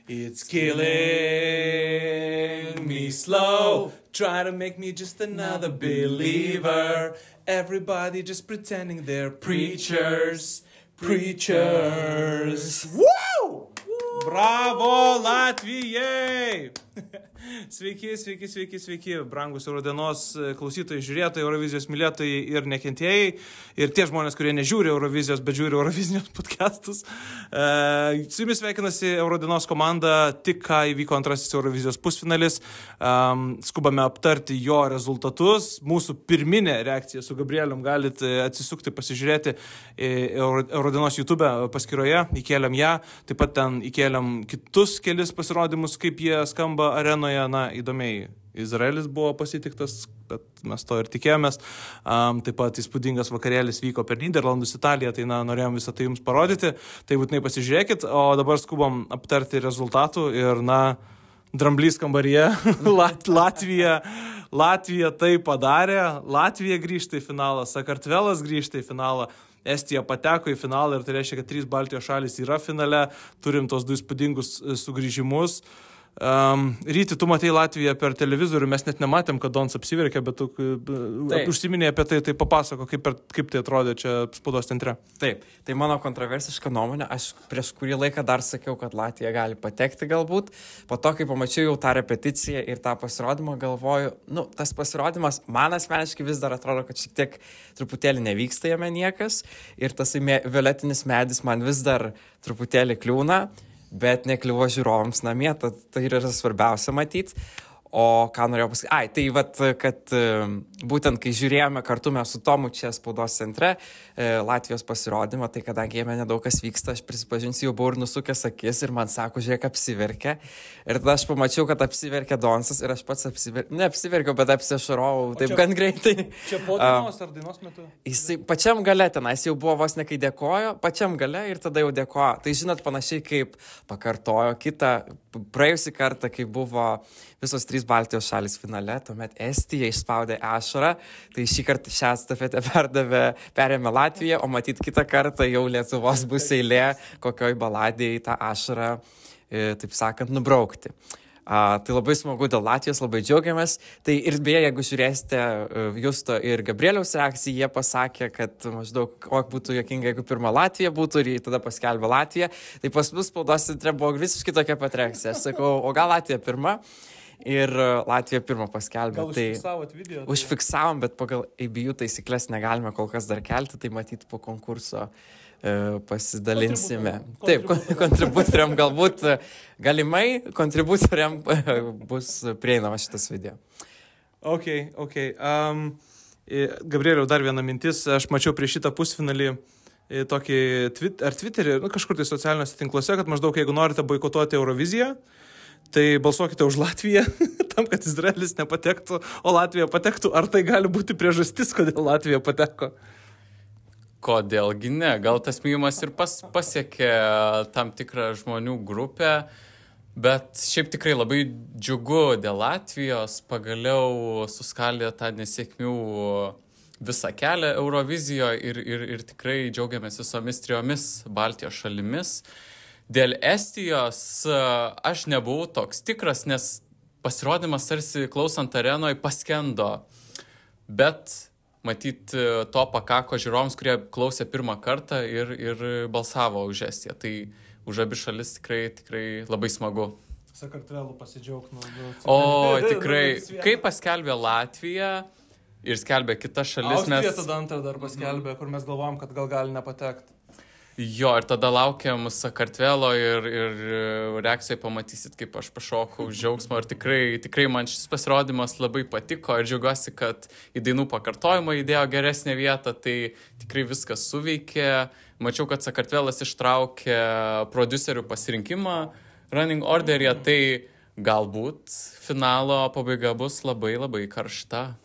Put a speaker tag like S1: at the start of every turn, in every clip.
S1: It's killing me slow. Try to make me just another believer. Everybody just pretending they're preachers. Preachers. Woo! Bravo Latvijai! Sveiki, brangus Eurodienos klausytojai, žiūrėtojai, Eurovizijos mylėtojai ir nekentėjai. Ir tie žmonės, kurie nežiūri Eurovizijos, bet žiūri Eurovizijos podcastus. Su jumis sveikinasi Eurodienos komanda, tik ką įvyko antrasis Eurovizijos pusfinalis. Skubame aptarti jo rezultatus. Mūsų pirminė reakcija su Gabrielium galite atsisukti, pasižiūrėti Eurodienos YouTube paskyroje. Įkėlėm ją, taip pat ten įkėlėm kitus kelis pasirodymus, kaip jie skamba arenoje. Na, įdomiai, Izraelis buvo pasitiktas, bet mes to ir tikėjomės. Taip pat įspūdingas vakarėlis vyko per Nyderlandus, Italiją, tai norėjom visą tai jums parodyti. Tai būtinai pasižiūrėkit, o dabar skubam aptarti rezultatų ir, dramblys kambaryje, Latvija tai padarė, Latvija grįžta į finalą, Sakartvelas grįžta į finalą, Estija pateko į finalą ir tai reiškia, kad 3 Baltijos šalys yra finale, turim tos 2 įspūdingus sugrįžimus. Ryti, tu matei Latviją per televizorių, mes net nematėm, kad Dons apsiverkė, bet tu užsiminė apie tai, tai papasako, kaip tai atrodė čia spaudos centre.
S2: Taip, tai mano kontroversiška nuomonė, aš prieš kurį laiką dar sakiau, kad Latvija gali patekti galbūt, po to, kai pamačiau jau tą repeticiją ir tą pasirodymą, galvoju, tas pasirodymas, man asmeniškai vis dar atrodo, kad šiek tiek truputėlį nevyksta jame niekas ir tas violetinis medis man vis dar truputėlį kliūna, bet nekliuvo žiūrovams namie, tai yra svarbiausia matyti. O ką norėjau pasakyti? Kad būtent kai žiūrėjome kartu mes su Tomu čia spaudos centre Latvijos pasirodymą, tai kadangi jame nedaug kas vyksta, aš prisipažinsiu, jau buvau ir nusukęs akis ir man sako, žiūrėk, apsiverkė. Ir tada aš pamačiau, kad apsiverkė Donsas ir aš pats neapsiverkiau, bet apsišarovau taip gan greitai.
S1: Čia po dainos ar dainos metu?
S2: Jisai pačiam gale tenais jau buvo vos ne kai dėkojo, pačiam gale ir tada jau dėkojo. Tai žinot, panašiai kaip pakartojo kitą, praėjusį kartą, kai buvo visos 3 Baltijos šalis finale, tuomet Estija išspaudė ašarą, tai šį kartą šią estafetę perėmė Latvija, o matyt kitą kartą jau Lietuvos bus eilė kokioj baladėje tą ašarą, taip sakant, nubraukti. Tai labai smagu dėl Latvijos, labai džiaugiamės. Tai ir beje, jeigu žiūrėsite Justo ir Gabrieliaus reakciją, jie pasakė, kad maždaug būtų juokinga, jeigu pirma Latvija būtų ir tai tada paskelbė Latviją. Tai pas mus spaudos centre buvo visiškai tokia pat reakcija. Aš sakau, o gal Latvija pirma? Ir Latvija pirmą paskelbė.
S1: Gal užfiksavot video?
S2: Užfiksavom, bet pagal ABU taisyklės negalime kol kas dar kelti, tai matyti po konkurso pasidalinsime. Taip, kontributoriam galbūt, galimai kontributoriam bus prieinama šitas video.
S1: Ok. Gabrieliau, dar viena mintis, aš mačiau prieš šitą pusfinalį tokį Twitterį, kažkur tai socialiniuose tinkluose, kad maždaug jeigu norite boikotuoti Euroviziją, tai balsuokite už Latviją, tam, kad Izraelis nepatektų, o Latvija patektų. Ar tai gali būti priežastis, kodėl Latvija pateko?
S3: Kodėlgi ne? Gal tas myjimas ir pasiekė tam tikrą žmonių grupę, bet šiaip tikrai labai džiugu dėl Latvijos, pagaliau suskaldė tą nesėkmių visą kelią Eurovizijoje ir tikrai džiaugiamės visomis 3 Baltijos šalimis. Dėl Estijos aš nebuvau toks tikras, nes pasirodymas tarsi klausant arenoje paskendo, bet matyt to pakako žiūrovams, kurie klausė pirmą kartą ir balsavo už Estiją. Tai už abi šalis tikrai labai smagu.
S1: Sakartvelų pasidžiaug.
S3: O, tikrai, kai paskelbė Latvija ir skelbė kitas šalis,
S1: Austrija tada antrą dar paskelbė, kur mes galvojom, kad gal gali nepatekti.
S3: Jo, ir tada laukiam Sakartvelo ir reakcijoje pamatysit, kaip aš pašokau už džiaugsmą. Ir tikrai man šis pasirodymas labai patiko ir džiaugiuosi, kad į dainų pakartojimą įdėjo geresnę vietą, tai tikrai viskas suveikė. Mačiau, kad Sakartvelas ištraukė prodiuserių pasirinkimą running orderyje, tai galbūt finalo pabaiga bus labai karšta.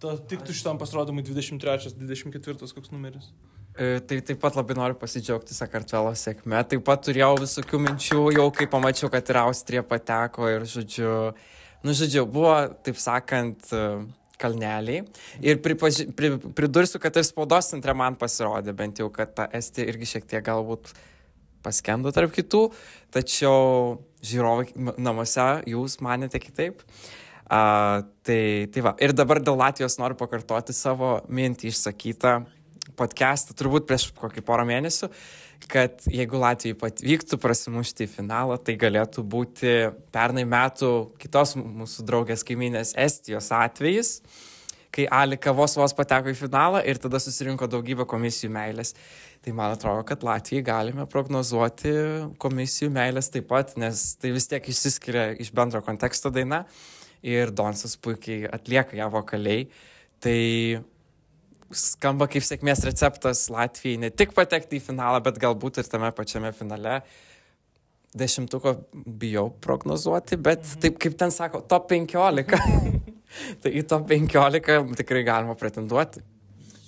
S1: Tiktų šitam pasirodymui 23, 24 koks numeris?
S2: Tai taip pat labai noriu pasidžiaugti Sakartvelo sėkme. Taip pat turėjau visokių minčių, jau kai pamačiau, kad ir Austrija pateko ir žodžiu, buvo, taip sakant, kalneliai. Ir pridursiu, kad ir spaudos centre man pasirodė, bent jau, kad ta Estija irgi šiek tiek galbūt paskendo tarp kitų, tačiau žiūrovai namuose jūs manėte kitaip. Tai va. Ir dabar dėl Latvijos noriu pakartoti savo mintį išsakytą podcastą, turbūt prieš kokį porą mėnesių, kad jeigu Latvijai patvyktų prasimušti į finalą, tai galėtų būti pernai metų kitos mūsų draugės kaimynės Estijos atvejis, kai Alika vos pateko į finalą ir tada susirinko daugybę komisijų meilės. Tai man atrodo, kad Latvijai galime prognozuoti komisijų meilės taip pat, nes tai vis tiek išsiskiria iš bendro konteksto daina ir Donsas puikiai atlieka ją vokaliai. Tai skamba kaip sėkmės receptas Latvijai ne tik patekti į finalą, bet galbūt ir tame pačiame finale 10 bijau prognozuoti, bet taip kaip ten sako, top 15. Tai į top 15 tikrai galima pretenduoti.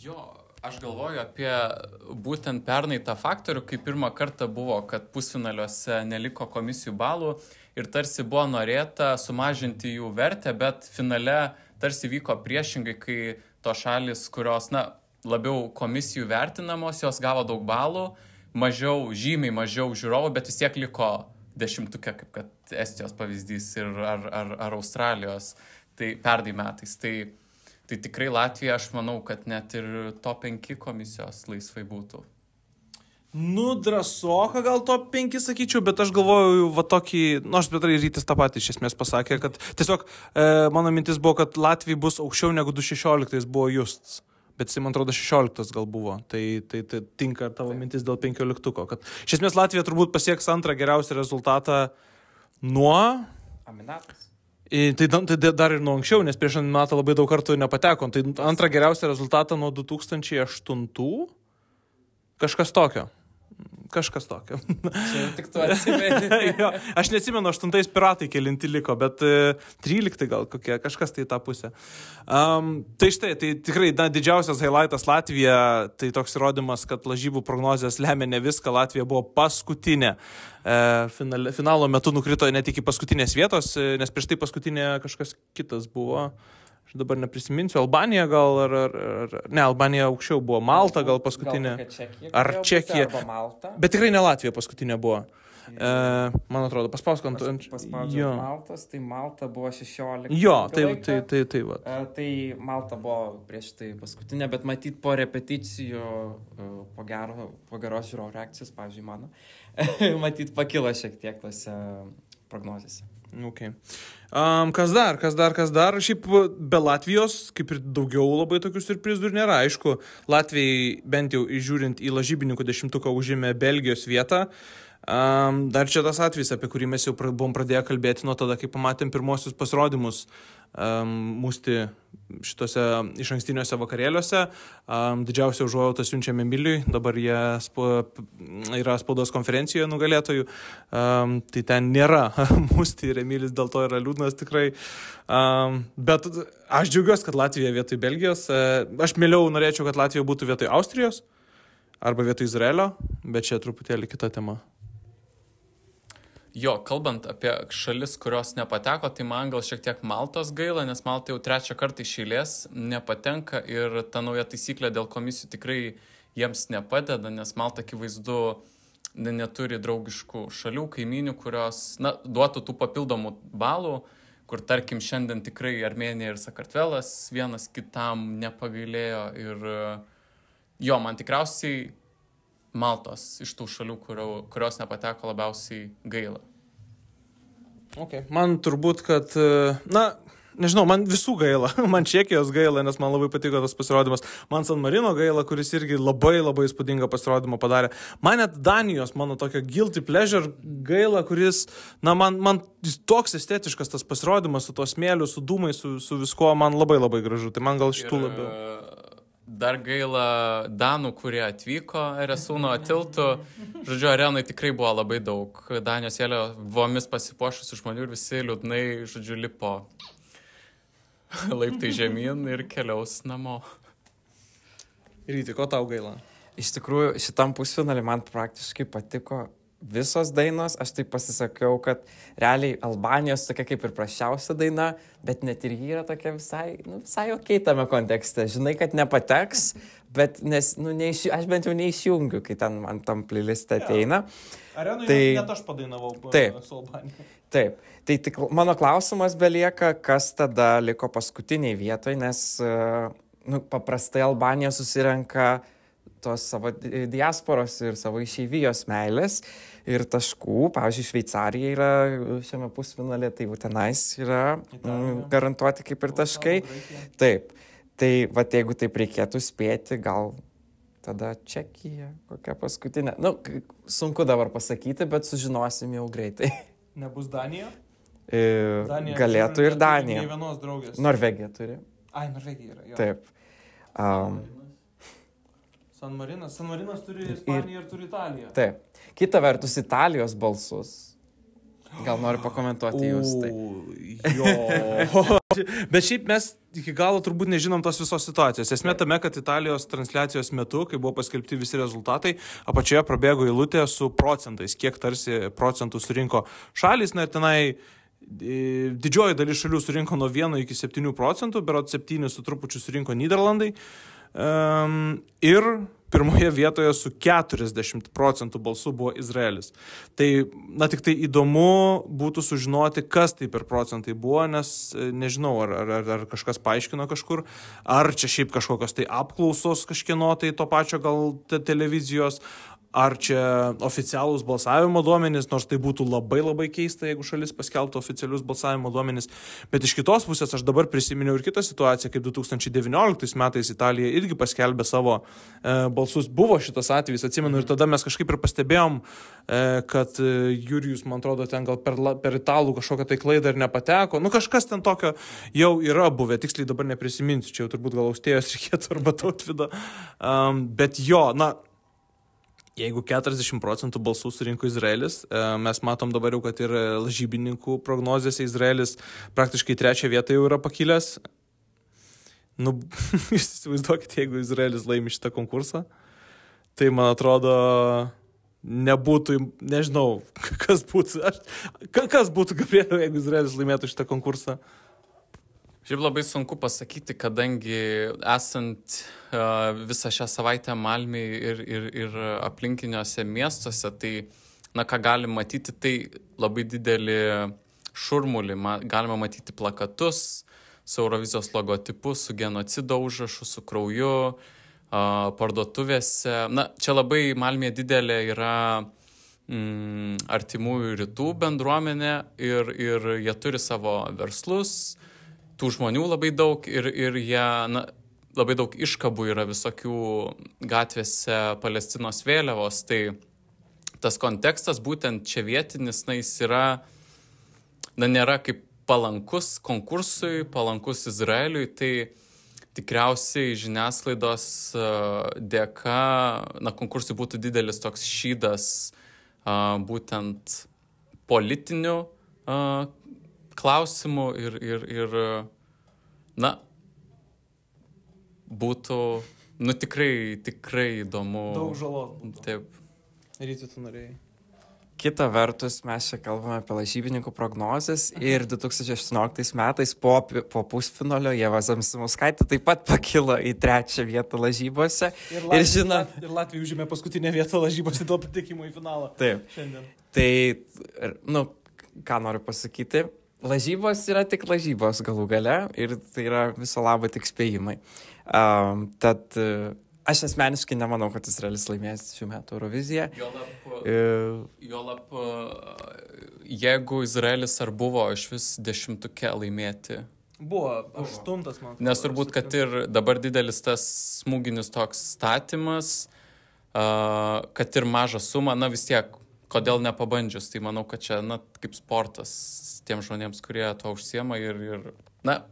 S3: Jo, aš galvoju apie būtent pernai tą faktorių, kai pirmą kartą buvo, kad pusfinaliuose neliko komisijų balų ir tarsi buvo norėta sumažinti jų vertę, bet finale tarsi vyko priešingai, kai to šalis, kurios, labiau komisijų vertinamos, jos gavo daug balų, žymiai mažiau žiūrovų, bet vis tiek liko 10, kaip kad Estijos pavyzdys ir ar Australijos, tai pernai metais. Tai tikrai Latvija, aš manau, kad net ir top 5 komisijos laisvai būtų.
S1: Drąsoka gal top 5 sakyčiau, bet aš galvoju, tokį, aš Petrai Rytis tą patį iš esmės pasakė, kad tiesiog mano mintis buvo, kad Latvijai bus aukščiau negu 2016 buvo Justs, bet man atrodo 16 gal buvo, tai tinka tavo mintis dėl 15, kad iš esmės Latvija turbūt pasieks antrą geriausią rezultatą nuo
S2: Aminatas.
S1: Tai dar ir nuo anksčiau, nes prieš Aminatą labai daug kartų nepateko, tai antrą geriausią rezultatą nuo 2008, kažkas tokio.
S2: Čia tik tu atsimeni.
S1: Jo, aš neatsimenu, 8 piratai kelinti liko, bet 13 gal kokie, kažkas tai tą pusę. Tai štai, tai tikrai didžiausias highlightas Latvija, tai toks įrodymas, kad lažybų prognozijas lemia ne viską, Latvija buvo paskutinė. Finalo metu nukrito net iki paskutinės vietos, nes prieš tai paskutinė kažkas kitas buvo. Aš dabar neprisiminsiu, Albanija gal, ne, Albanija aukščiau buvo, Malta gal paskutinė. Ar Čekija.
S2: Arba Malta.
S1: Bet tikrai ne Latvija paskutinė buvo. Man atrodo, paspausk ant...
S2: Paspaudžiau Maltas, tai Malta buvo 16.
S1: Jo, tai va.
S2: Tai Malta buvo prieš tai paskutinė, bet matyt po repeticijų, po geros žiūrovų reakcijos, pavyzdžiui, mano, matyt pakilo šiek tiek tose prognozėse.
S1: Okay. Kas dar? Šiaip be Latvijos, kaip ir daugiau labai tokių siurprizų ir nėra. Aišku, Latvijai bent jau žiūrint į lažybininkų 10 užėmė Belgijos vietą. Dar čia tas atvejis, apie kurį mes jau buvom pradėję kalbėti nuo tada, kai pamatėm pirmosius pasirodymus mūsti šitose išankstiniuose vakarėliuose. Didžiausia užuojauta siunčiame Emiliui, dabar jie yra spaudos konferencijoje nugalėtojų, tai ten nėra mūsti ir Emilis dėl to yra liūdnas tikrai. Bet aš džiaugiuosi, kad Latvija vietoj Belgijos. Aš mieliau norėčiau, kad Latvija būtų vietoj Austrijos arba vietoj Izraelio, bet čia truputėlį kita tema.
S3: Jo, kalbant apie šalis, kurios nepateko, tai man gal šiek tiek Maltos gaila, nes Malta jau 3 kartą iš eilės nepatenka ir ta nauja taisyklė dėl komisijų tikrai jiems nepadeda, nes Malta akivaizdu neturi draugiškų šalių, kaiminių, kurios duotų tų papildomų balų, kur tarkim šiandien tikrai Armėnija ir Sakartvelas vienas kitam nepagailėjo ir jo, man tikriausiai Maltos iš tų šalių, kurios nepateko labiausiai gaila.
S1: Okay. Man turbūt, kad, nežinau, man visų gaila. Man Čekijos gaila, nes man labai patiko tas pasirodymas. Man San Marino gaila, kuris irgi labai įspūdingą pasirodymą padarė. Man net Danijos, mano tokio guilty pleasure gaila, kuris, man toks estetiškas tas pasirodymas su tuo smėliu, su dūmai, su viskuo, man labai gražu. Tai man gal šitų labiau.
S3: Dar gaila Danų, kurie atvyko Eresūno tiltu. Žodžiu, arenai tikrai buvo labai daug. Danijos vėliavomis pasipuošusių žmonių ir visi liūdnai, žodžiu, lipo laiptai žemyn ir keliaus namo.
S1: Ryti, ko tau gaila?
S2: Iš tikrųjų, šitam pusfinalį man praktiškai patiko visos dainos. Aš taip pasisakiau, kad realiai Albanijos tokia kaip ir prasčiausia daina, bet net ir ji yra tokia visai okei tame kontekste. Žinai, kad nepateks, bet nes, nu, aš bent jau neišjungiu, kai ten man tam playlistė ateina.
S1: Arenoje
S2: Tai-
S1: net aš padainavau
S2: Taip.
S1: su Albanija.
S2: Taip, tai tik mano klausimas belieka, kas tada liko paskutiniai vietoj, nes nu, paprastai Albanija susirenka tos savo diasporos ir savo išeivijos meilės ir taškų. Pavyzdžiui, Šveicarija yra šiame pusfinalė, tai tenais yra garantuoti kaip ir taškai. Taip, tai va, jeigu taip reikėtų spėti, gal tada Čekija, kokia paskutinė. Nu, sunku dabar pasakyti, bet sužinosim jau greitai.
S1: Nebus Danija?
S2: Galėtų ir Danija.
S1: Nei vienos draugės.
S2: Norvegija turi.
S1: Ai, Norvegija yra, jo.
S2: Taip.
S1: San Marinas turi Ispaniją ir turi Italiją.
S2: Taip. Kita vertus, Italijos balsus. Gal noriu pakomentuoti jūs tai.
S1: Jo. Bet šiaip mes iki galo turbūt nežinom tos visos situacijos. Esmė tame, kad Italijos transliacijos metu, kai buvo paskelbti visi rezultatai, apačioje prabėgo eilutė su procentais, kiek tarsi procentų surinko šalis, na ir tenai didžioji dalis šalių surinko nuo 1 iki 7 procentų, berot 7 su trupučiu surinko Nyderlandai. Ir pirmoje vietoje su 40 procentų balsų buvo Izraelis. Tai, na, tik tai įdomu būtų sužinoti, kas tai per procentai buvo, nes nežinau, ar kažkas paaiškino kažkur, ar čia šiaip kažkokios tai apklausos kažkieno tai to pačio gal televizijos, ar čia oficialūs balsavimo duomenys, nors tai būtų labai labai keista, jeigu šalis paskelbtų oficialius balsavimo duomenys. Bet iš kitos pusės aš dabar prisiminiau ir kitą situaciją, kaip 2019 metais Italija irgi paskelbė savo balsus. Buvo šitas atvejis, atsimenu, ir tada mes kažkaip ir pastebėjom, kad Jurijus, man atrodo, ten gal per italų kažkokią tai klaidą ir nepateko. Nu, kažkas ten tokio jau yra buvę, tiksliai dabar neprisiminsiu, čia jau turbūt gal Austėjos reikėtų arba Tautvydo. Bet jo, na, jeigu 40 procentų balsų surinko Izraelis, mes matom dabar jau, kad ir lažybininkų prognozėse Izraelis praktiškai 3 vietą jau yra pakilęs. Nu, jūs įsivaizduokite, jeigu Izraelis laimi šitą konkursą, tai man atrodo nebūtų, nežinau, kas būtų, Gabrieliau, jeigu Izraelis laimėtų šitą konkursą.
S3: Šiaip labai sunku pasakyti, kadangi esant visą šią savaitę Malmėje ir aplinkiniuose miestuose, tai, na, ką galim matyti, tai labai didelį šurmulį. Galima matyti plakatus su Eurovizijos logotipu, su genocido užrašu, su krauju, parduotuvėse. Na, čia labai Malmėje didelė yra artimųjų rytų bendruomenė ir jie turi savo verslus. Tų žmonių labai daug ir jie, na, labai daug iškabų yra visokių gatvėse Palestinos vėliavos. Tai tas kontekstas būtent čia vietinis, na, jis yra, na, nėra kaip palankus konkursui, palankus Izraeliui. Tai tikriausiai žiniasklaidos dėka, na, konkursui būtų didelis toks šydas būtent politinių klausimų ir na, būtų, nu, tikrai įdomu.
S1: Daug žalos.
S3: Taip.
S1: Ryti, tu norėjai.
S2: Kita vertus, mes čia kalbame apie lažybininkų prognozes ir 2018 metais po pusfinalio Ieva Zamsimoskaitė taip pat pakilo į 3 vietą lažybose. Ir
S1: Latvija užėmė paskutinę vietą lažybose dėl patekimo į finalą.
S2: Taip.
S1: Šiandien.
S2: Tai, nu, ką noriu pasakyti, lažybos yra tik lažybos galų gale ir tai yra viso labo tik spėjimai. Tad aš asmeniškai nemanau, kad Izraelis laimės šių metų Euroviziją.
S3: Juolab, jeigu Izraelis ar buvo iš vis 10-tuke laimėti.
S1: Buvo 8, man.
S3: Nes turbūt, kad ir dabar didelis tas smūginis toks statymas, kad ir mažą sumą, na vis tiek, kodėl nepabandžius. Tai manau, kad čia, na, kaip sportas tiem žmonėms, kurie to užsiema ir na,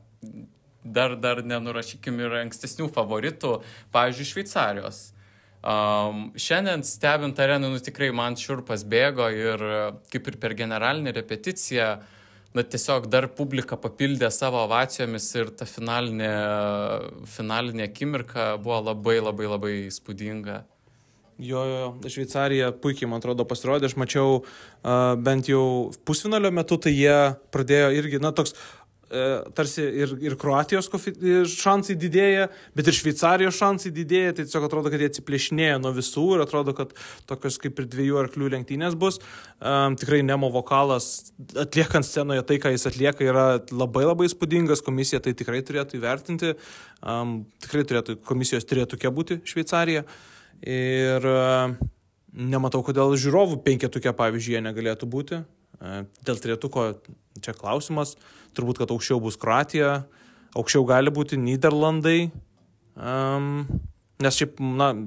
S3: dar nenurašykim ir ankstesnių favoritų, pavyzdžiui, Šveicarijos. Šiandien stebint areną, nu, tikrai man šiurpas bėgo ir kaip ir per generalinę repeticiją, na, tiesiog dar publika papildė savo ovacijomis ir ta finalinė akimirka buvo labai įspūdinga.
S1: Jo, Šveicarija puikiai, man atrodo, pasirodė. Aš mačiau bent jau pusfinalio metu, tai jie pradėjo irgi, na, toks tarsi ir Kroatijos šansai didėja, bet ir Šveicarijos šansai didėja, tai tiesiog atrodo, kad jie atsiplėšinėja nuo visų ir atrodo, kad tokios kaip ir 2 arklių lenktynės bus. Tikrai Nemo vokalas atliekant scenoje tai, ką jis atlieka, yra labai labai įspūdingas, komisija tai tikrai turėtų įvertinti, komisijos turėtų būti Šveicarija ir nematau, kodėl žiūrovų 5 pavyzdžiui jie negalėtų būti. Dėl 3 čia klausimas, turbūt, kad aukščiau bus Kroatija, aukščiau gali būti Nyderlandai, nes šiaip,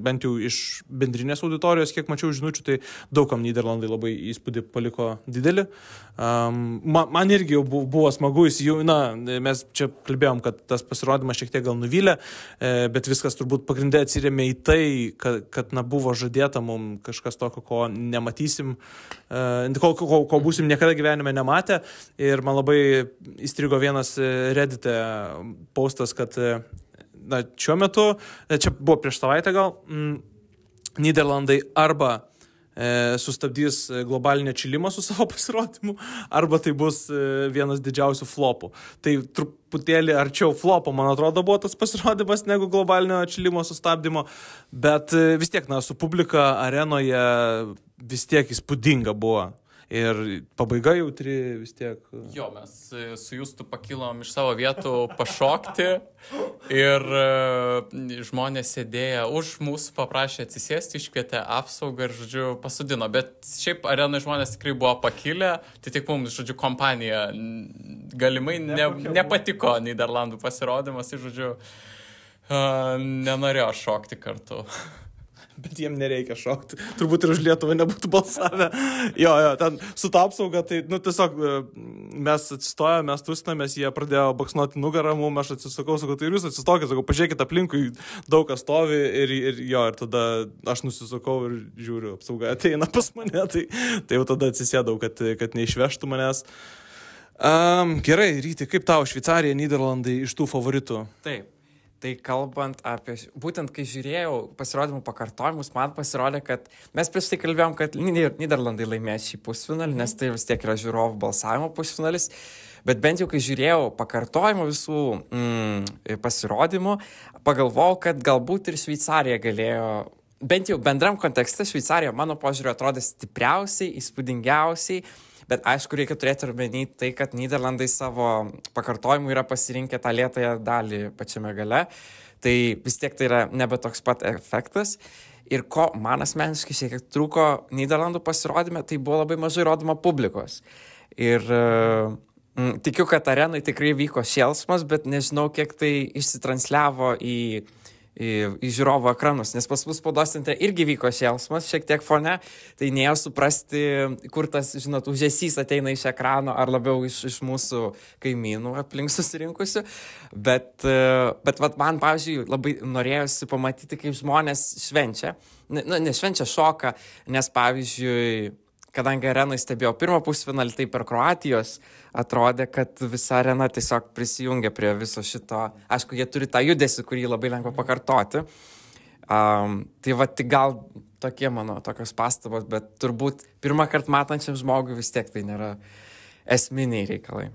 S1: bent jau iš bendrinės auditorijos, kiek mačiau žinučių, tai daugam Nyderlandai labai įspūdį paliko didelį. Man irgi jau buvo smagu, mes čia kalbėjom, kad tas pasirodymas šiek tiek gal nuvylė, bet viskas turbūt pagrindė atsirėmė į tai, kad buvo žadėta mums kažkas tokio, ko nematysim, ko būsim niekada gyvenime nematę. Ir man labai įstrigo vienas Reddit'e postas, kad šiuo metu, čia buvo prieš savaitę gal, Nyderlandai arba sustabdys globalinį atšilimą su savo pasirodymu, arba tai bus vienas didžiausių flopų. Tai truputėlį arčiau flopo, man atrodo, buvo tas pasirodymas negu globalinio atšilimo sustabdymo, bet vis tiek, su publika arenoje vis tiek įspūdinga buvo. Ir pabaiga jautri vis tiek.
S3: Jo, mes su Justu pakilom iš savo vietų pašokti ir žmonės sėdėję už mūsų paprašė atsisėsti, iškvietė apsaugą ir, žodžiu, pasodino. Bet šiaip arenai žmonės tikrai buvo pakilę, tai tik mums, žodžiu, kompanija galimai nepatiko Nyderlandų pasirodymas ir, žodžiu, nenorėjo šokti kartu.
S1: Bet jiem nereikia šokti. Turbūt ir už Lietuvą nebūtų balsavę. Jo, ten su ta apsauga, tai, tiesiog mes atsistojome, mes tusinamės, jie pradėjo baksnuoti nugarą, aš atsisakau, sakau, tai ir jūs atsistokit, sakau, pažiūrėkit aplinkui, daug kas stovi ir tada aš nusisakau ir žiūriu, apsauga ateina pas mane, tai jau tada atsisėdau, kad neišvežtų manęs. Gerai, Ryti, kaip tau Šveicarija, Nyderlandai iš tų favoritų?
S2: Taip. Tai kalbant apie, būtent kai žiūrėjau pasirodymų pakartojimus, man pasirodė, kad mes prieš tai kalbėjom, kad Nyderlandai laimės šį pusfinalį, nes tai vis tiek yra žiūrovų balsavimo pusfinalis, bet bent jau kai žiūrėjau pakartojimų visų pasirodymų, pagalvojau, kad galbūt ir Šveicarija galėjo, bent jau bendram kontekste Šveicarija, mano požiūriu, atrodė stipriausiai, įspūdingiausiai. Bet aišku, reikia turėti omeny tai, kad Nyderlandai savo pakartojimų yra pasirinkę tą lėtąją dalį pačiame gale. Tai vis tiek tai yra nebe toks pat efektas. Ir ko man asmeniškai šiek tiek trūko Nyderlandų pasirodyme, tai buvo labai mažai rodoma publikos. Ir tikiu, kad arenai tikrai vyko šėlsmas, bet nežinau, kiek tai išsitransliavo į žiūrovo ekranus, nes pas mus spaudos centre irgi vyko šėlsmas, šiek tiek fone, tai nėjo suprasti, kur tas, užesys ateina iš ekrano, ar labiau iš mūsų kaimynų aplink susirinkusių, bet man, pavyzdžiui, labai norėjosi pamatyti, kaip žmonės švenčia, ne švenčia, šoka, nes, pavyzdžiui, kadangi arenai stebėjau pirmą pusfinalį, tai per Kroatijos atrodė, kad visa arena tiesiog prisijungia prie viso šito. Aišku, jie turi tą judesį, kurį labai lengva pakartoti. Tai gal tokie mano tokios pastabos, bet turbūt pirmą kartą matančiam žmogui vis tiek tai nėra esminiai reikalai.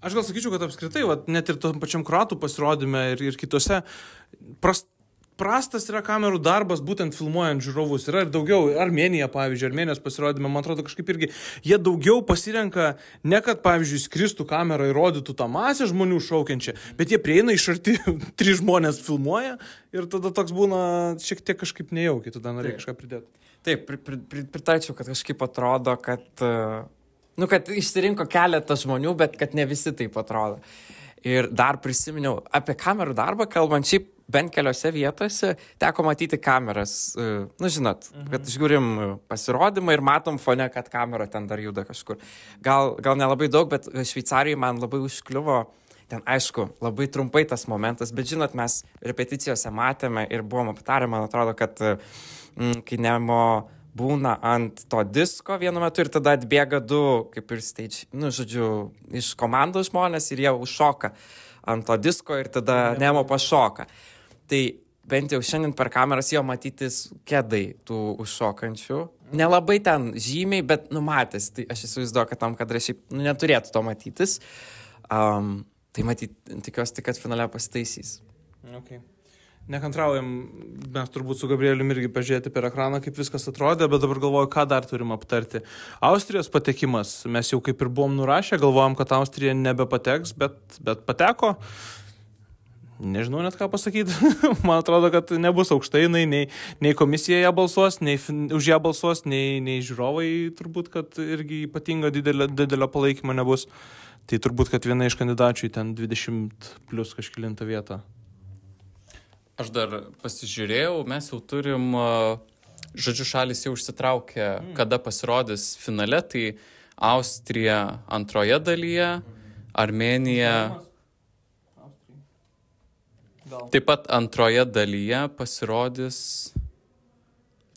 S1: Aš gal sakyčiau, kad apskritai, net ir tom pačiam kroatų pasirodyme ir kitose prastas yra kamerų darbas, būtent filmuojant žiūrovus. Yra ir daugiau, Armėnija, pavyzdžiui, Armėnijos pasirodymė, man atrodo, kažkaip irgi jie daugiau pasirenka, ne kad, pavyzdžiui, skristų kamerą ir rodytų tą masę žmonių šaukiančią, bet jie prieina iš arti, 3 žmonės filmuoja ir tada toks būna šiek tiek kažkaip nejaukiai, tada norėjai kažką pridėti.
S2: Taip, pritarčiau, kad kažkaip atrodo, kad išsirinko keletą žmonių, bet kad ne visi taip atrodo. Ir dar prisiminiau apie kamerų darbą, kalbant šiaip bent keliose vietose, teko matyti kameras. Žinot, kad žiūrim pasirodymą ir matom fone, kad kamera ten dar juda kažkur. Gal nelabai daug, bet Šveicarijoje man labai užkliuvo, ten aišku, labai trumpai tas momentas, bet žinot, mes repeticijose matėme ir buvom aptarę, man atrodo, kad kai Nemo būna ant to disko vienu metu ir tada atbėga 2, kaip ir stage, iš komandos žmonės ir jie užšoka ant to disko ir tada Nemo pašoka. Tai bent jau šiandien per kameras jo matytis kedai tų užšokančių. Nelabai ten žymiai, bet numatęs. Tai aš įsivaizduoju, kad tam kadre šiaip neturėtų to matytis. Tai matyt, tikiuosi, kad finale pasitaisys.
S1: Okay. Nekantraujam, mes turbūt su Gabrieliu irgi pažiūrėti per ekraną, kaip viskas atrodė, bet dabar galvoju, ką dar turim aptarti. Austrijos patekimas, mes jau kaip ir buvom nurašę, galvojom, kad Austrija nebepateks, bet pateko. Nežinau net ką pasakyti. Man atrodo, kad nebus aukštai, nei komisija ją balsuos, nei už ją balsuos, nei žiūrovai turbūt, kad irgi ypatingo didelio palaikymo nebus. Tai turbūt, kad viena iš kandidačių į ten 20 plus kažkilintą vietą.
S3: Aš dar pasižiūrėjau, mes jau turim, žodžiu, šalis jau užsitraukė, kada pasirodys finale, tai Austrija antroje dalyje, Armėnija... Taip pat antroje dalyje pasirodys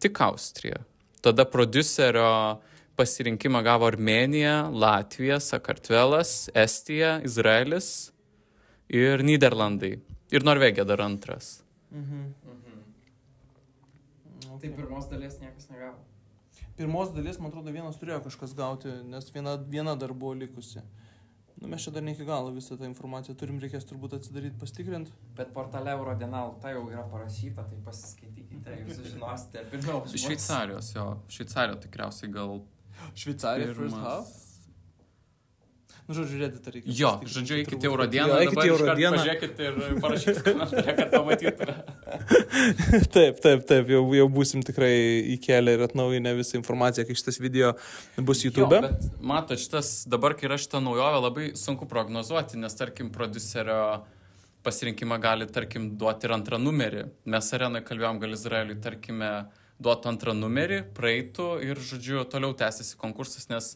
S3: tik Austrija. Tada prodiuserio pasirinkimą gavo Armėnija, Latvija, Sakartvelas, Estija, Izraelis ir Nyderlandai. Ir Norvegija dar antras.
S2: Tai pirmos dalies niekas negavo.
S1: Pirmos dalies, man atrodo, vienas turėjo kažkas gauti, nes viena dar buvo likusi. Mes čia dar ne iki galo visą tą informaciją turim, reikės turbūt atsidaryti, pastikrinti.
S2: Bet portale Eurodinal tai jau yra parašyta, tai pasiskaitykite, jūs sužinosite pirmiau.
S3: Šveicarijos, jo. Šveicarija tikriausiai gal...
S1: Šveicarija first half? Nu, žodžiu, žiūrėti, tai reikia.
S3: Jo, žodžiu, eikite Eurodieną, dabar iškart pažiūrėkite ir parašykite komentarą, kad pamatytume.
S1: Taip, jau būsim tikrai įkelę ir atnaujinę visą informaciją, kai šitas video bus YouTube.
S3: Jo, bet matot, šitas, dabar, kai yra šita naujovė, labai sunku prognozuoti, nes, tarkim, prodiuserio pasirinkimą gali, tarkim, duoti ir antrą numerį. Mes arenai kalbėjom, gal Izraeliui, tarkime, duotų antrą numerį, praeitų ir, žodžiu, toliau tęsiasi konkursas, nes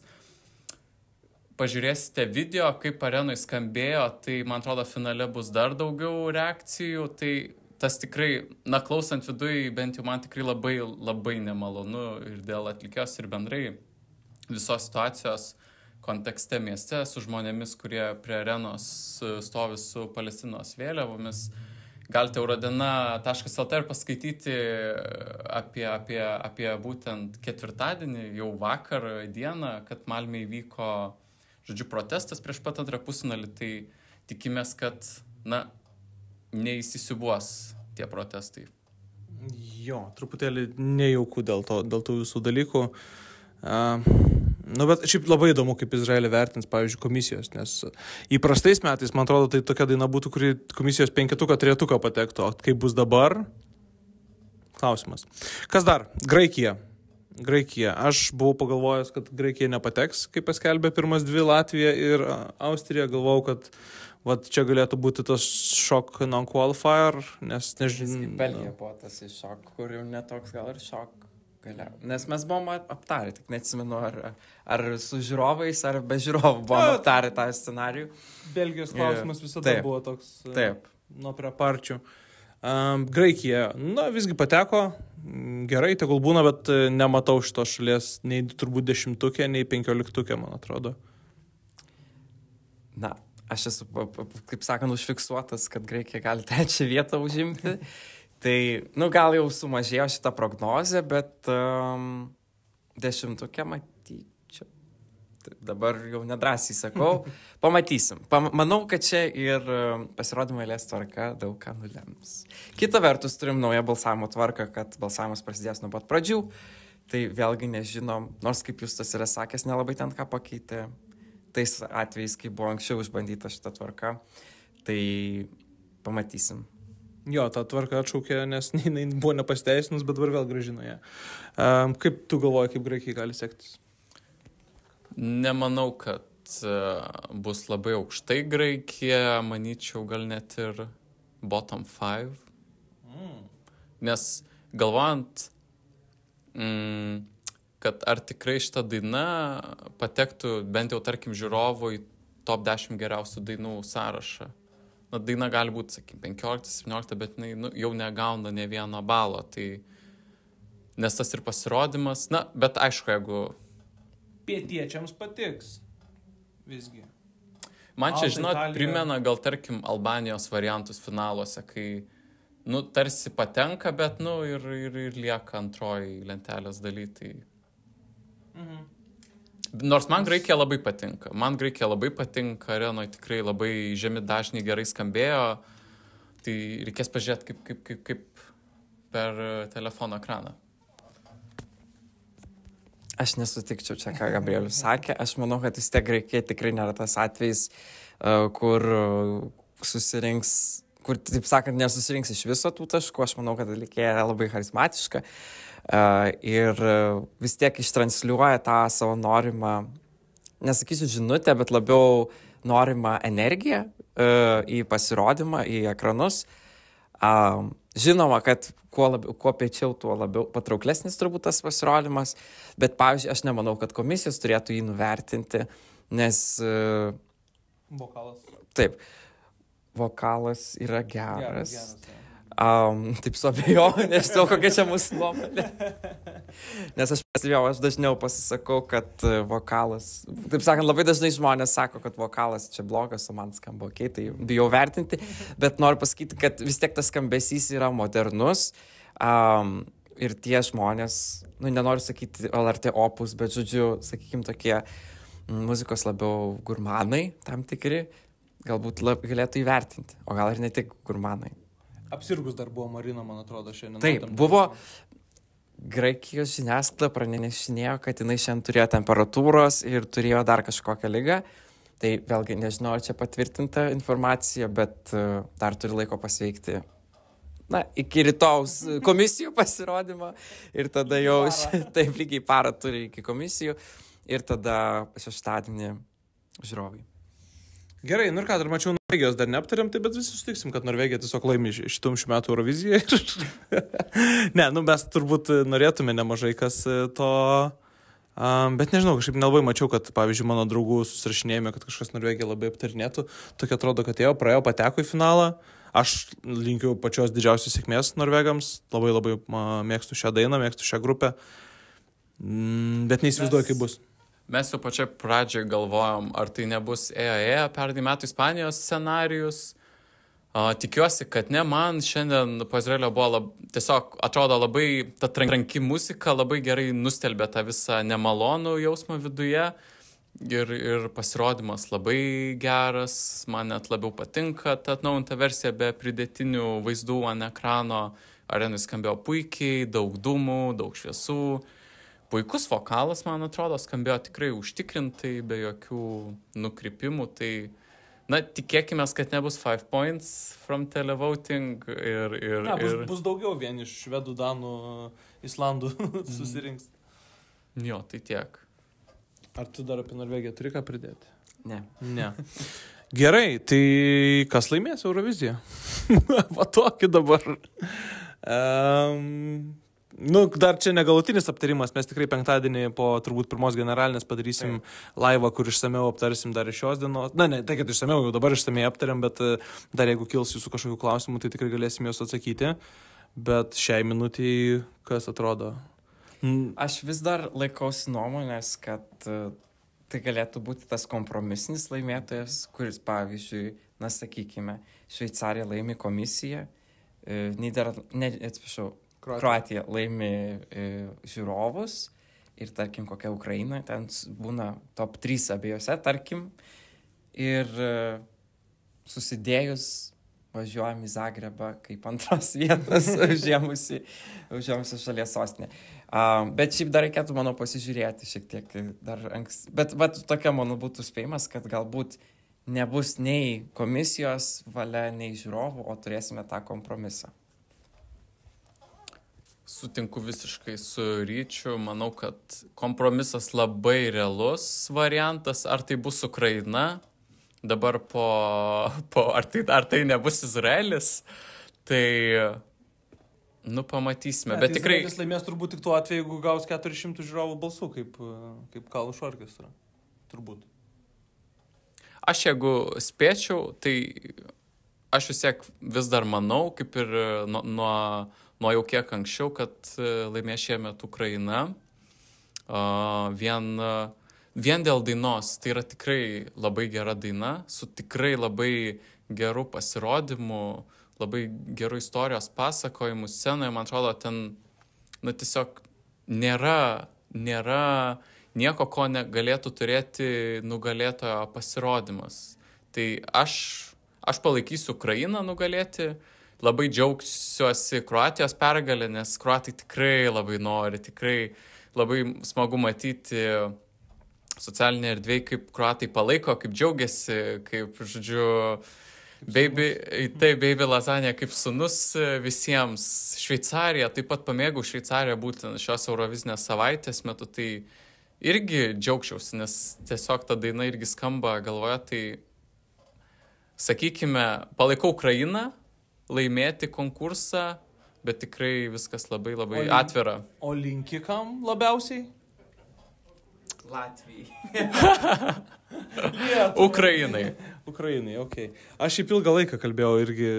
S3: pažiūrėsite video, kaip arenui skambėjo, tai, man atrodo, finale bus dar daugiau reakcijų, tai tas tikrai, klausant viduj, bent jau man tikrai labai, labai nemalonu ir dėl atlikėjos ir bendrai visos situacijos kontekste mieste su žmonėmis, kurie prie arenos stovi su Palestinos vėliavomis. Galite eurodena.lt ir paskaityti apie būtent ketvirtadienį, jau vakar dieną, kad Malmėje įvyko, žodžiu, protestas prieš pat antrą pusfinalį, tai tikimės, kad, neįsisiubuos tie protestai.
S1: Jo, truputėlį nejaukų dėl tų visų dalykų. Bet šiaip labai įdomu, kaip Izraelį vertins, pavyzdžiui, komisijos, nes įprastais metais, man atrodo, tai tokia daina būtų, kuri komisijos 5-3 patektų, o kaip bus dabar? Klausimas. Kas dar? Graikija. Aš buvau pagalvojęs, kad Graikija nepateks, kaip paskelbė pirmas dvi Latvija ir Austrija. Galvojau, kad čia galėtų būti tas šok non-qualifier, nes nežinau.
S2: Belgija buvo tas šok, kur jau netoks gal ir šok galiau. Nes mes buvom aptarę, tik neatsimenu, ar su žiūrovais, ar be žiūrovų buvom aptarę tą scenarijų.
S1: Belgijos klausimas visada buvo toks nuo prie parčių. Graikija, visgi pateko, gerai, tegul būna, bet nematau šitos šalies nei turbūt 10-tukė, nei 15-tukė, man atrodo.
S2: Aš esu, kaip sakant, užfiksuotas, kad Graikija gali 3 vietą užimti. Tai, gal jau sumažėjo šitą prognozę, bet 10-tukė matyčiau. Dabar jau nedrąsiai sakau, pamatysim. Manau, kad čia ir pasirodymo eilės tvarka daug ką nulems. Kita vertus, turim naują balsavimo tvarką, kad balsavimas prasidės nuo pat pradžių. Tai vėlgi nežinom, nors kaip jūs tas yra sakęs, nelabai ten ką pakeitė. Tais atvejais, kai buvo anksčiau išbandyta šita tvarka, tai pamatysim.
S1: Jo, tą tvarką atšaukė, nes jinai buvo nepasiteisinus, bet dabar vėl grąžino ją. Kaip tu galvoji, kaip Graikijai gali sektis?
S3: Nemanau, kad bus labai aukštai Graikija, manyčiau, gal net ir bottom 5. Nes galvojant, kad ar tikrai šita daina patektų bent jau, tarkim, žiūrovui top 10 geriausių dainų sąrašą. Daina gali būti, sakykim, 15-17, bet jinai jau negauna ne vieno balo. Tai, nes tas ir pasirodymas, bet aišku, jeigu...
S1: Pietiečiams patiks visgi.
S3: Man čia, primena gal, tarkim, Albanijos variantus finaluose, kai, tarsi patenka, bet, ir lieka antroji lentelės daly, tai... Nors man Graikija labai patinka. Man Graikija labai patinka, arenoje tikrai labai žemi dažniai gerai skambėjo. Tai reikės pažiūrėti kaip per telefono ekraną.
S2: Aš nesutikčiau čia, ką Gabrielius sakė. Aš manau, kad vis tiek Graikija tikrai nėra tas atvejis, kur susirinks, kur, taip sakant, nesusirinks iš viso tų taškų. Aš manau, kad atlikėja yra labai charizmatiška ir vis tiek ištransliuoja tą savo norimą, nesakysiu žinutę, bet labiau norimą energiją į pasirodymą, į ekranus. Žinoma, kad kuo piečiau, tuo labiau patrauklesnis turbūt tas pasirodymas, bet, pavyzdžiui, aš nemanau, kad komisijos turėtų jį nuvertinti, nes...
S1: Vokalas.
S2: Taip, vokalas yra geras.
S1: Geras.
S2: Taip suabejoju, nežinau, kokia čia mūsų nuomonė. Nes aš pastebėjau, aš dažniau pasisakau, kad vokalas, taip sakant, labai dažnai žmonės sako, kad vokalas čia blogas, o man skamba okei, tai bijau vertinti, bet noriu pasakyti, kad vis tiek tas skambesys yra modernus ir tie žmonės, nenoriu sakyti LRT opus, bet žodžiu, sakykime, tokie muzikos labiau gurmanai, tam tikri, galbūt galėtų įvertinti, o gal ir ne tik gurmanai.
S1: Apsirgus dar buvo Marina, man atrodo, šiandien.
S2: Taip, buvo Graikijos žiniasklaida pranešinėjo, kad jinai šiandien turėjo temperatūros ir turėjo dar kažkokią ligą. Tai vėlgi nežinau, ar čia patvirtinta informacija, bet dar turi laiko pasveikti. Iki rytaus komisijų pasirodymą ir tada jau, taip lygiai parą turi iki komisijų ir tada šeštadienį žiūrovai.
S1: Gerai, ir ką, dar mačiau, Norvegijos dar neaptariam, tai bet visi sutiksim, kad Norvegija tiesiog laimi šių metų Euroviziją. Ne, mes turbūt norėtume nemažai kas to, bet nežinau, kažkaip nelabai mačiau, kad, pavyzdžiui, mano draugų susirašinėjime, kad kažkas Norvegiją labai aptarinėtų. Tokia atrodo, kad praėjo, pateko į finalą. Aš linkiu pačios didžiausios sėkmės norvegams, labai mėgstu šią dainą, mėgstu šią grupę, bet neįsivaizduoju, kaip bus.
S3: Mes jau pačioj pradžioj galvojom, ar tai nebus EAE pernai metų Ispanijos scenarijus. Tikiuosi, kad ne. Man šiandien po Izraelio buvo tiesiog atrodo labai, ta tranki muzika labai gerai nustelbė tą visą nemalonų jausmą viduje. Ir pasirodymas labai geras, man net labiau patinka ta atnaujinta versija be pridėtinių vaizdų ant ekrano. Arenai skambėjo puikiai, daug dūmų, daug šviesų. Puikus vokalas, man atrodo, skambėjo tikrai užtikrintai, be jokių nukrypimų. Tai, tikėkime, kad nebus 5 points from televoting.
S1: Bus daugiau, vien iš švedų, danų, islandų susirinks.
S3: Jo, tai tiek.
S1: Ar tu dar apie Norvegiją turi ką pridėti?
S2: Ne.
S1: Gerai, tai kas laimės Euroviziją? Va tokį dabar. Dar čia negalutinis aptarimas, mes tikrai penktadienį po turbūt pirmos generalinės padarysim laivą, kur išsameu aptarsim dar iš šios dienos. Ne, tai kad išsameu, jau dabar išsamei aptariam, bet dar jeigu kils jūsų kažkokių klausimų, tai tikrai galėsim juos atsakyti. Bet šiai minutiai, kas atrodo?
S2: Aš vis dar laikausi nuomonės, kad tai galėtų būti tas kompromisinis laimėtojas, kuris, pavyzdžiui, sakykime, Šveicarija laimi komisiją, Kroatija laimi žiūrovus ir, tarkim, kokia Ukraina, ten būna top 3 abiejose, tarkim, ir susidėjus važiuojam į Zagrebą kaip antros vietos užėmusi šalies sostinė. Bet šiaip dar reikėtų, manau, pasižiūrėti šiek tiek dar anksti. Bet tokia, manau, būtų spėjimas, kad galbūt nebus nei komisijos valia, nei žiūrovų, o turėsime tą kompromisą.
S3: Sutinku visiškai su Ryčiu. Manau, kad kompromisas labai realus variantas. Ar tai bus Ukraina? Dabar ar tai nebus Izraelis? Tai, pamatysime. Bet tikrai...
S1: Izraelis laimės turbūt tik tuo atveju, jeigu gaus 400 žiūrovų balsų, kaip Kaluš orkestra. Turbūt.
S3: Aš jeigu spėčiau, tai aš vis dar manau, kaip ir nuo jau kiek anksčiau, kad laimės šiemet Ukraina. Vien dėl dainos. Tai yra tikrai labai gera daina, su tikrai labai geru pasirodymu, labai geru istorijos pasakojimu scenoje. Man atrodo, ten tiesiog nėra nieko, ko negalėtų turėti nugalėtojo pasirodymas. Tai aš palaikysiu Ukrainą nugalėti, labai džiaugsiuosi Kroatijos pergalę, nes kroatai tikrai labai nori, tikrai labai smagu matyti socialinėje erdvėje, kaip kroatai palaiko, kaip džiaugiasi, kaip, žodžiu, baby lazanė kaip sūnus visiems. Šveicarija, taip pat pamėgau Šveicariją būtent šios Eurovizinės savaitės metu, tai irgi džiaugčiausi, nes tiesiog ta daina irgi skamba galvoje, tai sakykime, palaikau Ukrainą, laimėti konkursą, bet tikrai viskas labai labai atvira.
S1: O linki kam labiausiai?
S2: Latvijai.
S3: Ukrainai.
S1: Ukrainai, okei. Aš šiaip ilgą laiką kalbėjau irgi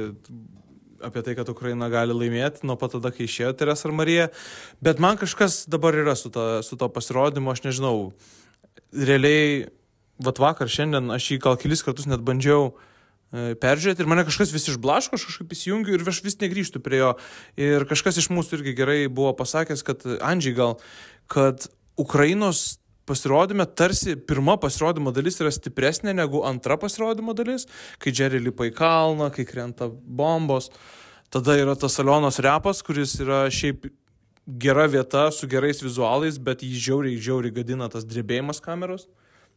S1: apie tai, kad Ukraina gali laimėti nuo pat tada, kai išėjo Teresa ar Marija, bet man kažkas dabar yra su to pasirodymu, aš nežinau, realiai, vakar šiandien aš jį gal kelis kartus net bandžiau peržiūrėti ir mane kažkas vis išblaško, aš kažkaip įsijungiu ir aš vis negrįžtu prie jo. Ir kažkas iš mūsų irgi gerai buvo pasakęs, kad Andžiai gal, kad Ukrainos pasirodyme tarsi pirma pasirodymo dalis yra stipresnė negu antra pasirodymo dalis, kai Jerry lipa į kalną, kai krenta bombos. Tada yra tas Alionos repas, kuris yra šiaip gera vieta su gerais vizualais, bet jį žiauriai gadina tas drebėjimas kameros,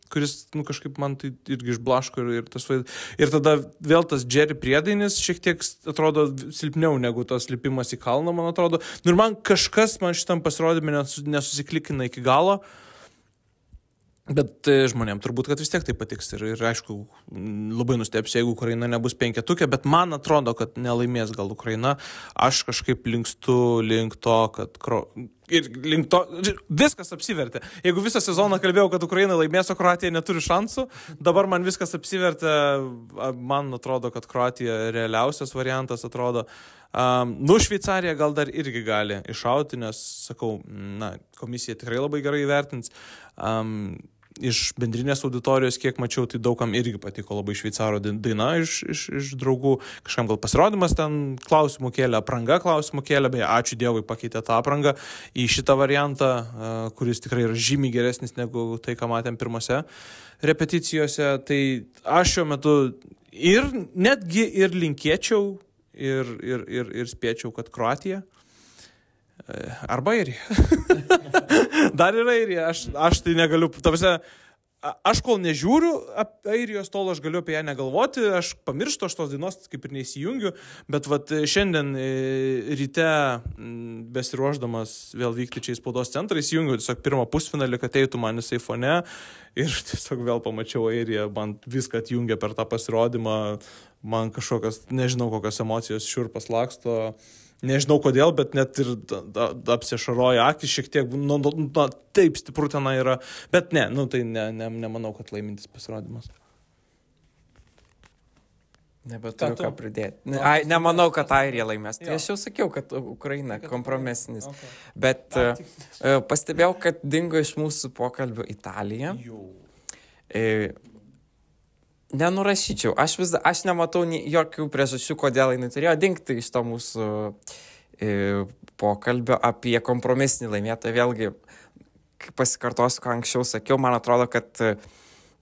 S1: kuris, kažkaip man tai irgi išblaško ir tada vėl tas Jerry priedainis šiek tiek atrodo silpniau negu tas lipimas į kalną, man atrodo. Ir man kažkas šitam pasirodyme nesusiklikina iki galo, bet žmonėm turbūt, kad vis tiek tai patiks ir aišku, labai nustebsiu, jeigu Ukraina nebus penketukė, bet man atrodo, kad nelaimės gal Ukraina. Aš kažkaip linkstu link to, kad viskas apsivertė. Jeigu visą sezoną kalbėjau, kad Ukraina laimės, o Kroatija neturi šansų, dabar man viskas apsivertė. Man atrodo, kad Kroatija realiausias variantas atrodo. Šveicarija gal dar irgi gali iššauti, nes, sakau, komisija tikrai labai gerai įvertins. Iš bendrinės auditorijos, kiek mačiau, tai daugam irgi patiko labai šveicaro daina iš draugų. Kažkam gal pasirodymas ten klausimų kėlė, apranga klausimų kėlė, beje, ačiū Dievui pakeitė tą aprangą į šitą variantą, kuris tikrai yra žymiai geresnis negu tai, ką matėm pirmose repeticijose. Tai aš šiuo metu netgi linkėčiau ir spėčiau, kad Kroatija arba Airija. Dar yra Airija. Aš tai negaliu. Aš kol nežiūriu Airijos, tol aš galiu apie ją negalvoti. Aš pamirštu, aš tos dainos kaip ir neįsijungiu. Bet šiandien ryte besiruošdamas vėl vykti čia į spaudos centrą, įsijungiu tiesiog pirmą pusfinalį, kad eitų man jisai fone. Ir tiesiog vėl pamačiau Airiją, man viską atjungia per tą pasirodymą. Man kažkokios, nežinau, kokios emocijos šiurpas laksto. Nežinau kodėl, bet net ir apsišaroja akis šiek tiek, taip stipru tenai yra, bet tai nemanau, kad laimintis pasirodymas.
S2: Nebeturiu ką pridėti. Nemanau, kad Airija laimės. Tai aš jau sakiau, kad Ukraina kompromisinis. Bet pastebėjau, kad dingo iš mūsų pokalbio Italija. Nenurašyčiau. Aš nematau jokių priežasčių, kodėl jinai turėjo dingti iš to mūsų pokalbio apie kompromisinį laimėtoją. Vėlgi, pasikartosiu, ką anksčiau sakiau, man atrodo, kad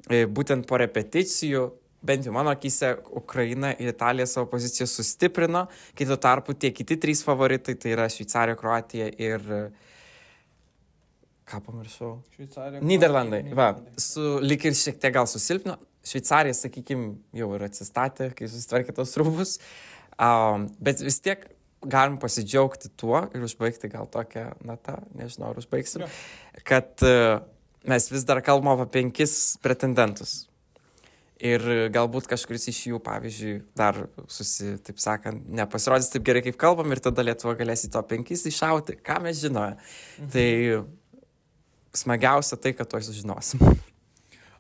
S2: būtent po repeticijų, bent jau mano akyse, Ukraina ir Italija savo poziciją sustiprino, kai tuo tarpu tie kiti trys favoritai, tai yra Šveicarija, Kroatija ir... Ką pamiršau? Nyderlandai. Lyg ir šiek tiek gal susilpno. Šveicarija, sakykime, jau ir atsistatė, kai susitvarkė tos rūbus. Bet vis tiek galim pasidžiaugti tuo ir užbaigti gal tokią natą, nežinau, ar užbaigsim, kad mes vis dar kalbam apie 5 pretendentus. Ir galbūt kažkuris iš jų, pavyzdžiui, dar taip sakant, nepasirodys taip gerai, kaip kalbam, ir tada Lietuva galės į to 5 iššauti. Ką mes žinome? Tai smagiausia tai, kad to sužinosim.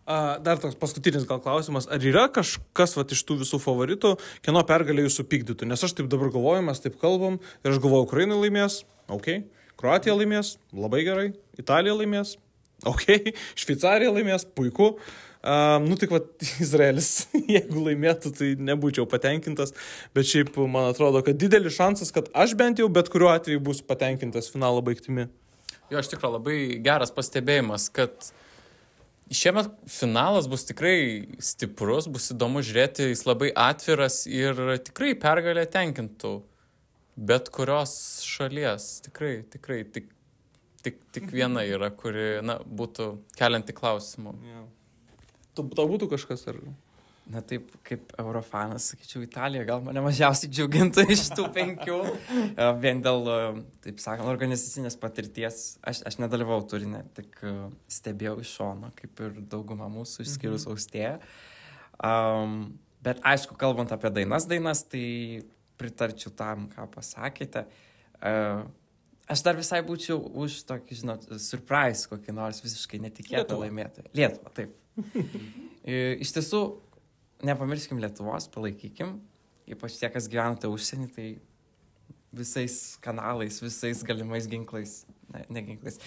S1: Dar toks paskutinis gal klausimas. Ar yra kažkas iš tų visų favoritų, kieno pergalė jūsų pykdytų? Nes aš taip dabar galvoju, mes taip kalbam ir aš galvoju, Ukraina laimės, ok, Kroatija laimės, labai gerai, Italija laimės, ok, Šveicarija laimės, puiku. Tik Izraelis, jeigu laimėtų, tai nebūčiau patenkintas, bet šiaip man atrodo, kad didelis šansas, kad aš bent jau bet kuriuo atveju bus patenkintas finalo baigtimi.
S3: Jo, iš tikrųjų labai geras pastebėjimas, kad šiemet finalas bus tikrai stiprus, bus įdomu žiūrėti, jis labai atviras ir tikrai pergalę tenkintų bet kurios šalies. Tikrai, tik viena yra, kuri, būtų kelianti klausimų.
S1: Yeah. Tau būtų kažkas ar...
S2: Na taip, kaip Eurofanas, sakyčiau, Italija gal mane mažiausiai džiugintų iš tų 5. Vien dėl, taip sakant, organizacinės patirties. Aš nedalyvau turinę, tik stebėjau iš šono, kaip ir dauguma mūsų, išskyrus Austėją. Bet aišku, kalbant apie dainas, tai pritarčiau tam, ką pasakėte. Aš dar visai būčiau už tokį, žinot, surprise, kokį nors visiškai netikėtą laimėtoją. Lietuva, taip. Iš tiesų, nepamirškim Lietuvos, palaikykim, ypač tie, kas gyvenate užsienį, tai visais kanalais, visais galimais ginklais, ne ginklais,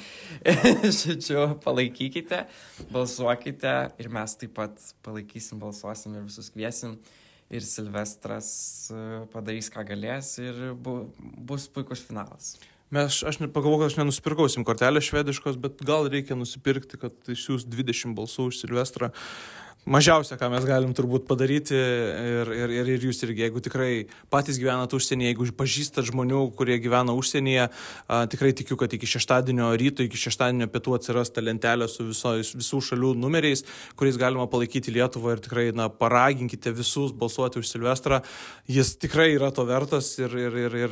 S2: žodžiu, palaikykite, balsuokite ir mes taip pat palaikysim, balsuosim ir visus kviesim ir Silvestras padarys, ką galės ir bus puikus finalas.
S1: Aš pagalvoju, kad aš nenusipirkau SIM kortelės švediškos, bet gal reikia nusipirkti, kad išsiųs 20 balsų už Silvestrą. Mažiausia, ką mes galim turbūt padaryti ir jūs irgi, jeigu tikrai patys gyvenat užsienyje, jeigu pažįstat žmonių, kurie gyvena užsienyje, tikrai tikiu, kad iki šeštadienio ryto, iki šeštadienio pietų atsiras ta lentelė su visų šalių numeriais, kuriais galima palaikyti Lietuvą ir tikrai paraginkite visus balsuoti už Silvestrą. Jis tikrai yra to vertas ir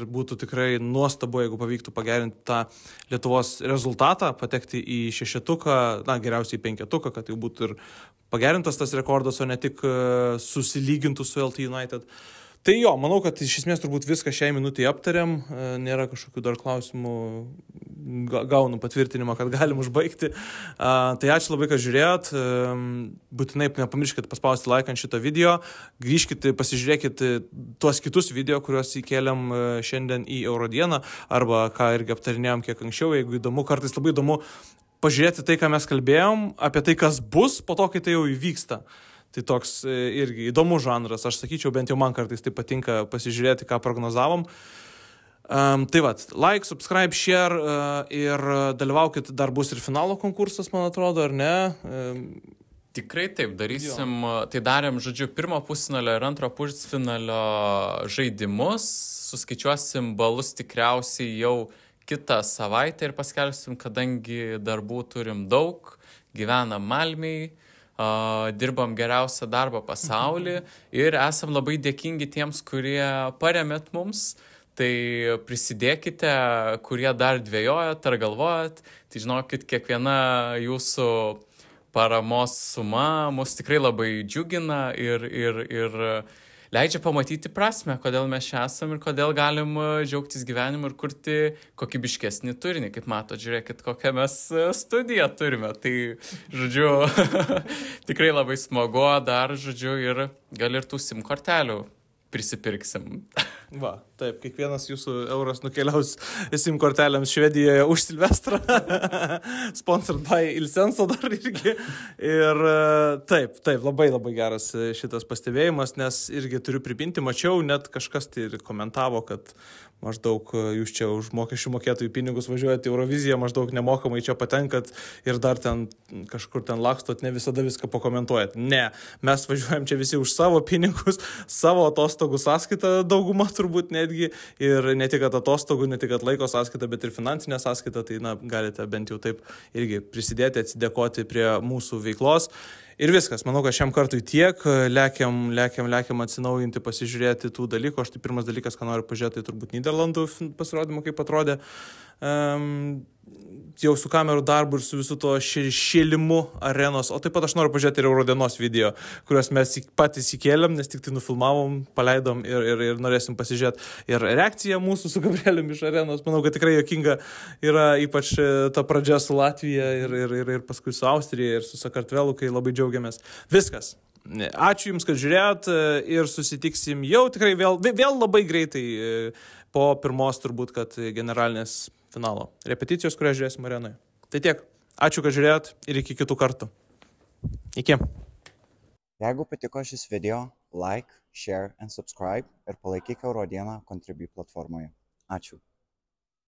S1: būtų tikrai nuostabu, jeigu pavyktų pagerinti tą Lietuvos rezultatą, patekti į 6-tuką, geriausiai 5-tuką, kad jau būtų ir pagerintas tas rekordas, o ne tik susilygintų su LT United. Tai jo, manau, kad iš esmės turbūt viską šiai minutėje aptariam, nėra kažkokių dar klausimų, gaunu patvirtinimą, kad galim užbaigti. Tai ačiū labai, kad žiūrėjot, būtinai nepamirškite paspausti like ant šito video, grįžkite, pasižiūrėkite tuos kitus video, kuriuos įkeliam šiandien į Eurodieną, arba ką irgi aptarinėjom kiek anksčiau, jeigu įdomu, kartais labai įdomu pažiūrėti tai, ką mes kalbėjom, apie tai, kas bus po to, kai tai jau įvyksta. Tai toks irgi įdomus žanras, aš sakyčiau, bent jau man kartais tai patinka pasižiūrėti, ką prognozavom. Tai like, subscribe, share ir dalyvaukit, dar bus ir finalo konkursas, man atrodo, ar ne?
S3: Tikrai taip, darysim, tai darėm, žodžiu, pirmo pusfinalio ir antro pusfinalio žaidimus, suskaičiuosim balus tikriausiai jau kitą savaitę ir paskelbsim, kadangi darbų turim daug, gyvenam Malmėj, dirbam geriausią darbą pasauly ir esam labai dėkingi tiems, kurie paremėt mums. Tai prisidėkite, kurie dar dvejojat ar galvojat, tai žinokit, kiekviena jūsų paramos suma mus tikrai labai džiugina ir leidžia pamatyti prasmę, kodėl mes čia esam ir kodėl galim džiaugtis gyvenimu ir kurti kokybiškesnį turinį. Kaip matot, žiūrėkit, kokią mes studiją turime. Tai, žodžiu, tikrai labai smagu dar, žodžiu, ir gal ir tų SIM kortelių prisipirksim.
S1: Va, taip, kiekvienas jūsų euras nukeliaus SIM kortelėms Švedijoje už Silvestrą. Sponsored by Ilsenso dar irgi. Ir taip, labai geras šitas pastebėjimas, nes irgi turiu pripinti, mačiau, net kažkas tai ir komentavo, kad maždaug jūs čia už mokesčių mokėtojų pinigus važiuojate į Euroviziją, maždaug nemokamai čia patenkat ir dar ten kažkur ten lakstot, ne visada viską pakomentuojat. Ne, mes važiuojam čia visi už savo pinigus, savo atostogų sąskaitą dauguma turbūt netgi ir ne tik atostogų, ne tik laiko sąskaitą, bet ir finansinę sąskaitą, tai galite bent jau taip irgi prisidėti, atsidėkoti prie mūsų veiklos. Ir viskas, manau, kad šiam kartui tiek, lekiam atsinaujinti, pasižiūrėti tų dalykų. Aš tai pirmas dalykas, ką noriu pažiūrėti, tai turbūt Nyderlandų pasirodymą, kaip atrodė. Jau su kamerų darbu ir su visu to šėlimu arenos, o taip pat aš noriu pažiūrėti ir Eurodienos video, kuriuos mes patys įkėlėm, nes tik tai nufilmavom, paleidom ir norėsim pasižiūrėti ir reakciją mūsų su Gabrielium iš arenos. Manau, kad tikrai juokinga yra ypač ta pradžia su Latvija ir paskui su Austrija ir su Sakartvelu, kai labai džiaugiamės. Viskas. Ačiū Jums, kad žiūrėjot ir susitiksim jau tikrai vėl labai greitai po pirmos turbūt, kad generalinės finalo repeticijos, kurią žiūrėsim arenoje. Tai tiek. Ačiū, kad žiūrėjot ir iki kitų kartų. Iki.
S4: Jeigu patiko šis video, like, share and subscribe ir palaikyk Eurodieną Contribui platformoje. Ačiū.